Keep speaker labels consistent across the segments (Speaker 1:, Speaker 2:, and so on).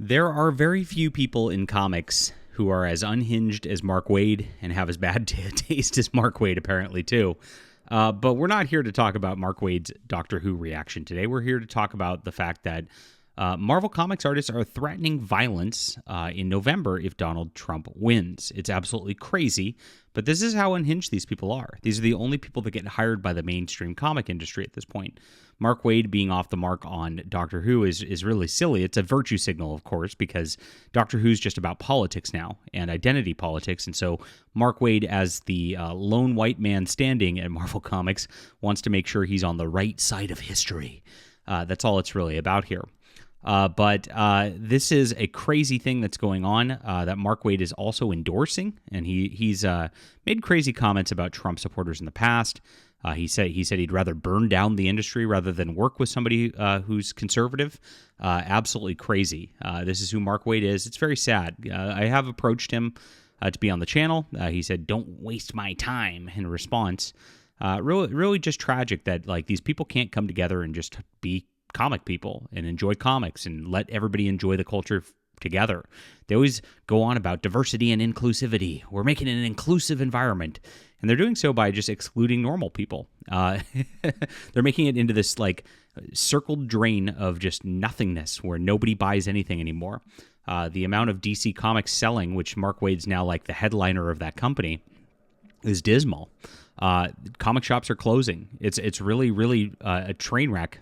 Speaker 1: There are very few people in comics who are as unhinged as Mark Waid and have as bad taste as Mark Waid, apparently, too. But we're not here to talk about Mark Waid's Doctor Who reaction today. We're here to talk about the fact that Marvel Comics artists are threatening violence in November if Donald Trump wins. It's absolutely crazy, but this is how unhinged these people are. These are the only people that get hired by the mainstream comic industry at this point. Mark Waid being off the mark on Doctor Who is really silly. It's a virtue signal, of course, because Doctor Who's just about politics now and identity politics. And so Mark Waid, as the lone white man standing at Marvel Comics, wants to make sure he's on the right side of history. That's all it's really about here. But this is a crazy thing that's going on that Mark Waid is also endorsing, and he's made crazy comments about Trump supporters in the past. He said he'd rather burn down the industry rather than work with somebody who's conservative. Absolutely crazy. This is who Mark Waid is. It's very sad. I have approached him to be on the channel. He said, "Don't waste my time," in response. Really just tragic that like these people can't come together and just be comic people and enjoy comics and let everybody enjoy the culture together. They always go on about diversity and inclusivity. We're making an inclusive environment. And they're doing so by just excluding normal people. They're making it into this like circled drain of just nothingness where nobody buys anything anymore. The amount of DC Comics selling, which Mark Waid's now like the headliner of that company, is dismal. Comic shops are closing. It's really a train wreck.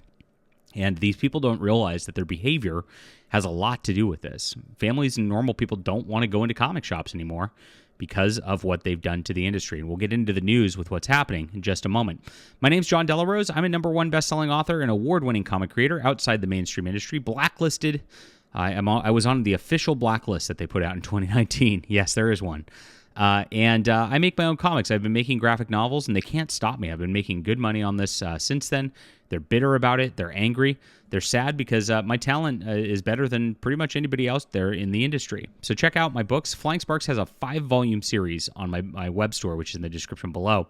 Speaker 1: And these people don't realize that their behavior has a lot to do with this. Families and normal people don't want to go into comic shops anymore because of what they've done to the industry. And we'll get into the news with what's happening in just a moment. My name's John Delarose. I'm a #1 best-selling author and award-winning comic creator outside the mainstream industry, blacklisted. I was on the official blacklist that they put out in 2019. Yes, there is one. And I make my own comics. I've been making graphic novels, and they can't stop me. I've been making good money on this since then. They're bitter about it. They're angry. They're sad because my talent is better than pretty much anybody else there in the industry. So check out my books. Flying Sparks has a 5-volume series on my web store, which is in the description below.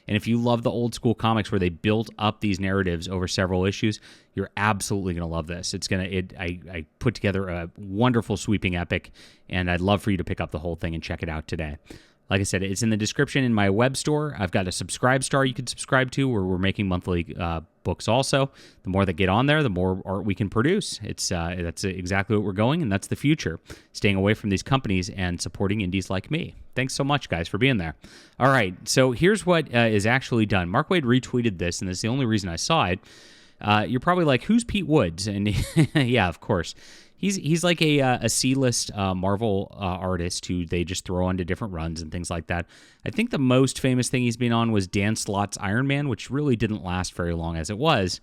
Speaker 1: And if you love the old school comics where they built up these narratives over several issues, you're absolutely going to love this. I put together a wonderful sweeping epic, and I'd love for you to pick up the whole thing and check it out today. Like I said, it's in the description in my web store. I've got a Subscribe Star you can subscribe to where we're making monthly books also. The more that get on there, the more art we can produce. That's exactly what we're going, and that's the future. Staying away from these companies and supporting indies like me. Thanks so much, guys, for being there. All right, so here's what is actually done. Mark Waid retweeted this, and that's the only reason I saw it. You're probably like, who's Pete Woods? And yeah, of course. He's like a C-list Marvel artist who they just throw onto different runs and things like that. I think the most famous thing he's been on was Dan Slott's Iron Man, which really didn't last very long as it was.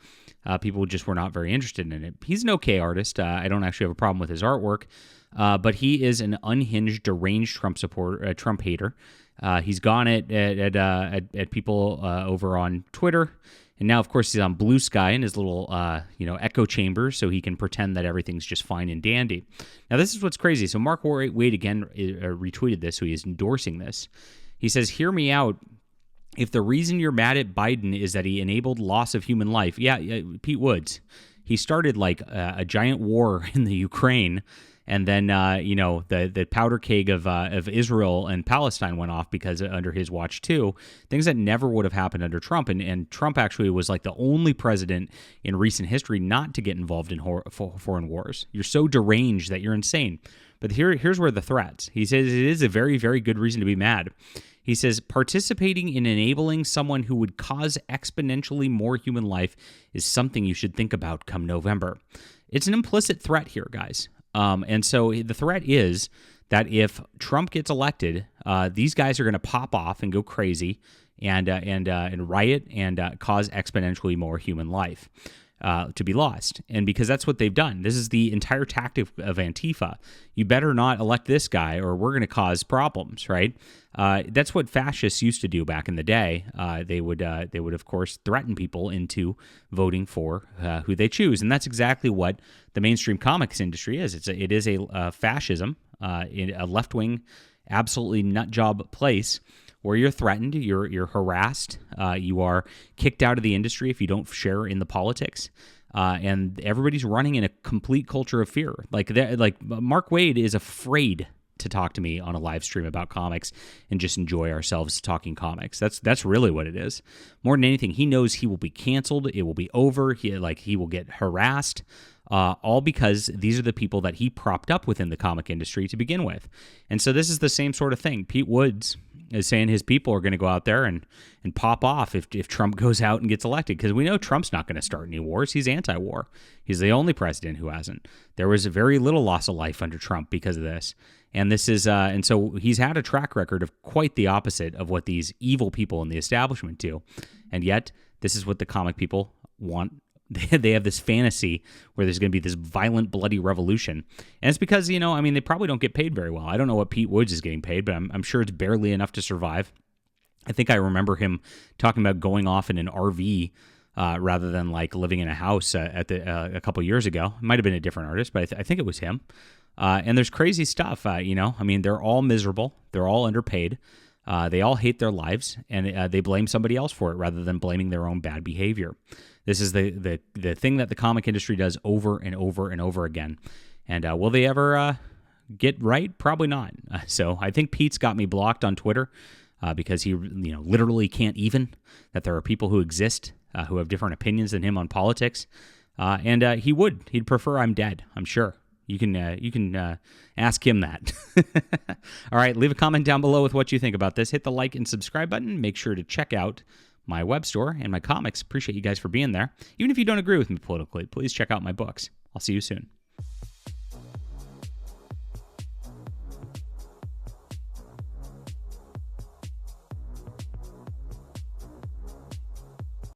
Speaker 1: People just were not very interested in it. He's an okay artist. I don't actually have a problem with his artwork, but he is an unhinged, deranged Trump hater. He's gone at people over on Twitter. And now, of course, he's on Blue Sky in his little, echo chamber, so he can pretend that everything's just fine and dandy. Now, this is what's crazy. So Mark Waid again retweeted this, so he is endorsing this. He says, "Hear me out. If the reason you're mad at Biden is that he enabled loss of human life," yeah, Pete Woods, he started like a giant war in the Ukraine. And then, the powder keg of Israel and Palestine went off because under his watch, too. Things that never would have happened under Trump. And Trump actually was like the only president in recent history not to get involved in foreign wars. You're so deranged that you're insane. But here's where the threats. He says it is a very, very good reason to be mad. He says, participating in enabling someone who would cause exponentially more human life is something you should think about come November. It's an implicit threat here, guys. And so the threat is that if Trump gets elected, these guys are going to pop off and go crazy and riot and cause exponentially more human life to be lost. And because that's what they've done. This is the entire tactic of Antifa. You better not elect this guy or we're going to cause problems, right? That's what fascists used to do back in the day. They would, of course, threaten people into voting for who they choose. And that's exactly what the mainstream comics industry is. It is a fascism, in a left-wing, absolutely nut job place where you're threatened, you're harassed, you are kicked out of the industry if you don't share in the politics. and everybody's running in a complete culture of fear. Like Mark Waid is afraid to talk to me on a live stream about comics and just enjoy ourselves talking comics. That's really what it is. More than anything, he knows he will be canceled. It will be over. He will get harassed. All because these are the people that he propped up within the comic industry to begin with. And so this is the same sort of thing. Pete Woods is saying his people are going to go out there and pop off if Trump goes out and gets elected, because we know Trump's not going to start any wars. He's anti-war. He's the only president who hasn't. There was very little loss of life under Trump because of this. And this is, and so he's had a track record of quite the opposite of what these evil people in the establishment do. And yet, this is what the comic people want. They have this fantasy where there's going to be this violent, bloody revolution. And it's because, they probably don't get paid very well. I don't know what Pete Woods is getting paid, but I'm sure it's barely enough to survive. I think I remember him talking about going off in an RV rather than like living in a house a couple years ago. It might have been a different artist, but I think it was him. And there's crazy stuff, they're all miserable. They're all underpaid. They all hate their lives, and they blame somebody else for it rather than blaming their own bad behavior. This is the thing that the comic industry does over and over and over again. And will they ever get right? Probably not. So I think Pete's got me blocked on Twitter because he literally can't even, that there are people who exist who have different opinions than him on politics. And he'd prefer I'm dead, I'm sure. You can ask him that. All right, leave a comment down below with what you think about this. Hit the like and subscribe button. Make sure to check out my web store and my comics. Appreciate you guys for being there. Even if you don't agree with me politically, please check out my books. I'll see you soon.